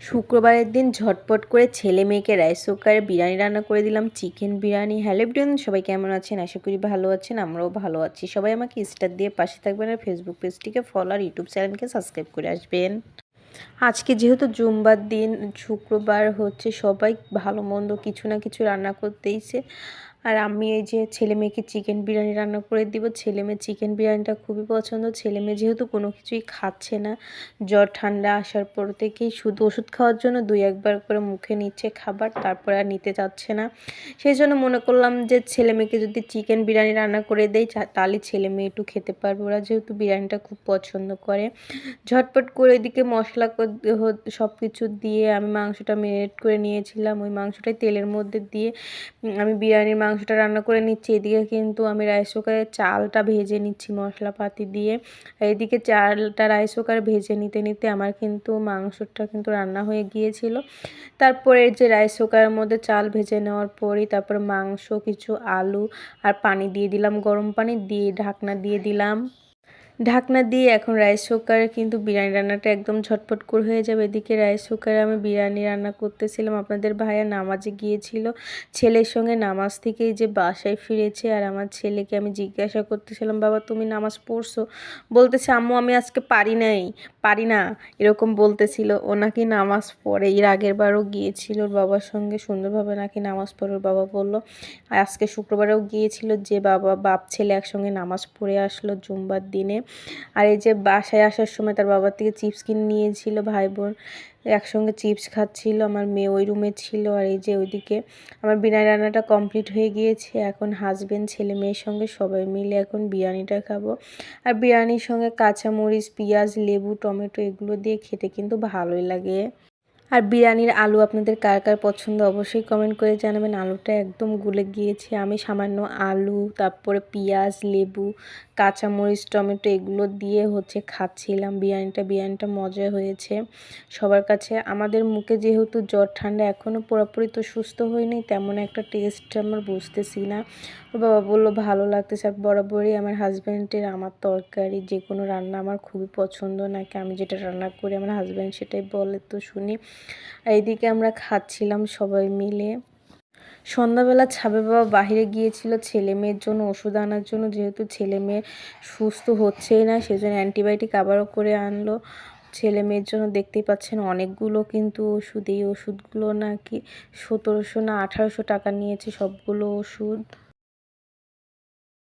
শুক্রবারের দিন ঝটপট করে ছেলে মেয়েকে রাইস কুকারে বিরিয়ানি রান্না করে দিলাম, চিকেন বিরিয়ানি। হ্যালো এভরিওয়ান, সবাই কেমন আছেন? আশা করি ভালো আছেন, আমরাও ভালো আছি। সবাই আমাকে স্টার দিয়ে পাশে থাকবেন আর ফেসবুক পেজটিকে ফলো আর ইউটিউব চ্যানেলকে সাবস্ক্রাইব করে আসবেন। আজকে যেহেতু জুম্বার দিন, শুক্রবার হচ্ছে, সবাই ভালো মন্দ কিছু না কিছু রান্না করতেইছে। আর আমি এই যে ছেলে মেয়েকে চিকেন বিরিয়ানি রান্না করে দিব। ছেলে মেয়ে চিকেন বিরিয়ানিটা খুবই পছন্দ। ছেলে মেয়ে যেহেতু কোনো কিছুই খাচ্ছে না, জ্বর ঠান্ডা আসার পর থেকেই শুধু ওষুধ খাওয়ার জন্য 2-1 বার করে মুখে নিচ্ছে খাবার, তারপরে আর নিতে চাচ্ছে না। সেই জন্য মনে করলাম যে ছেলে মেয়েকে যদি চিকেন বিরিয়ানি রান্না করে দেই তাহলে ছেলে মেয়ে একটু খেতে পারবে। ওরা যেহেতু বিরিয়ানিটা খুব পছন্দ করে। ঝটপট করে এদিকে মশলা সব কিছু দিয়ে আমি মাংসটা ম্যারিনেট করে নিয়েছিলাম। ওই মাংসটাই তেলের মধ্যে দিয়ে আমি বিরিয়ানির মাংসটা রান্না করে নিচ্ছি। এদিকে কিন্তু আমি রাইস কুকারে চালটা ভেজে নিচ্ছি মশলাপাতি দিয়ে। এদিকে চালটা রাইস কুকারে ভেজে নিতে নিতে আমার কিন্তু মাংসটা কিন্তু রান্না হয়ে গিয়েছিল। তারপরে যে রাইস কুকারের মধ্যে চাল ভেজে নেওয়ার পরই তারপরে মাংস, কিছু আলু আর পানি দিয়ে দিলাম, গরম পানি দিয়ে ঢাকনা দিয়ে দিলাম। ঢাকনা দিয়ে এখন রাইস কুকারে কিন্তু বিরিয়ানি রান্নাটা একদম ঝটপট করে হয়ে যাবে। এদিকে রাইস কুকারে আমি বিরিয়ানি রান্না করতেছিলাম। আপনাদের ভাইয়া নামাজে গিয়েছিল, ছেলের সঙ্গে নামাজ থেকেই যে বাসায় ফিরেছে। আর আমার ছেলেকে আমি জিজ্ঞাসা করতেছিলাম, বাবা তুমি নামাজ পড়ছো? বলতেছে, আম্মু আমি আজকে পারি না, এরকম বলতেছিল। ও নাকি নামাজ পড়ে, এর আগের বারও গিয়েছিল ওর বাবার সঙ্গে, সুন্দরভাবে নাকি নামাজ পড়ে। ওর বাবা বললো। আর আজকে শুক্রবারেও গিয়েছিল, যে বাপ ছেলে একসঙ্গে নামাজ পড়ে আসলো জুম্বার দিনে। আর এই যে বাসায় আসার সময় তার বাবার থেকে চিপস কিনে নিয়েছিল, ভাই বোন একসঙ্গে চিপস খাচ্ছিল। আমার মেয়ে ওই রুমে ছিল। আর এই যে ওইদিকে আমার বিরিয়ানি রান্নাটা কমপ্লিট হয়ে গিয়েছে। এখন হাজবেন্ড, ছেলে মেয়ের সঙ্গে সবাই মিলে এখন বিরিয়ানিটা খাবো। আর বিরিয়ানির সঙ্গে কাঁচামরিচ, পেঁয়াজ, লেবু, টমেটো এগুলো দিয়ে খেতে কিন্তু ভালোই লাগে। আর বিরিয়ানির আলু আপনাদের কার কার পছন্দ অবশ্যই কমেন্ট করে জানাবেন। আলুটা একদম গলে গিয়েছে। আমি সামান্য আলু, তারপরে পেঁয়াজ, লেবু, কাঁচামরিচ, টমেটো এগুলো দিয়ে খাচ্ছিলাম বিরিয়ানিটা মজা হয়েছে সবার কাছে। আমাদের মুখে যেহেতু জ্বর ঠান্ডা, এখনও পুরোপুরি তো সুস্থ হয়নি, তেমন একটা টেস্ট আমার বুঝতেছি না। ওর বাবা বললো ভালো লাগতেছে। আর বরাবরই আমার হাজব্যান্ডের আমার তরকারি যে কোনো রান্না আমার খুবই পছন্দ, নাকি আমি যেটা রান্না করি আমার হাজব্যান্ড সেটাই বলে, তো শুনি। আর এইদিকে আমরা খাচ্ছিলাম সবাই মিলে। সন্ধ্যাবেলা ছাবে বাবা বাহিরে গিয়েছিল ছেলে মেয়ের জন্য ওষুধ আনার জন্য, যেহেতু ছেলে মেয়ে সুস্থ হচ্ছেই না, সেজন্য অ্যান্টিবায়োটিক আবারও করে আনলো ছেলে মেয়ের জন্য। দেখতেই পাচ্ছেন অনেকগুলো কিন্তু ওষুধ। এই ওষুধগুলো নাকি 1700 না 1800 টাকা নিয়েছে সবগুলো ওষুধ।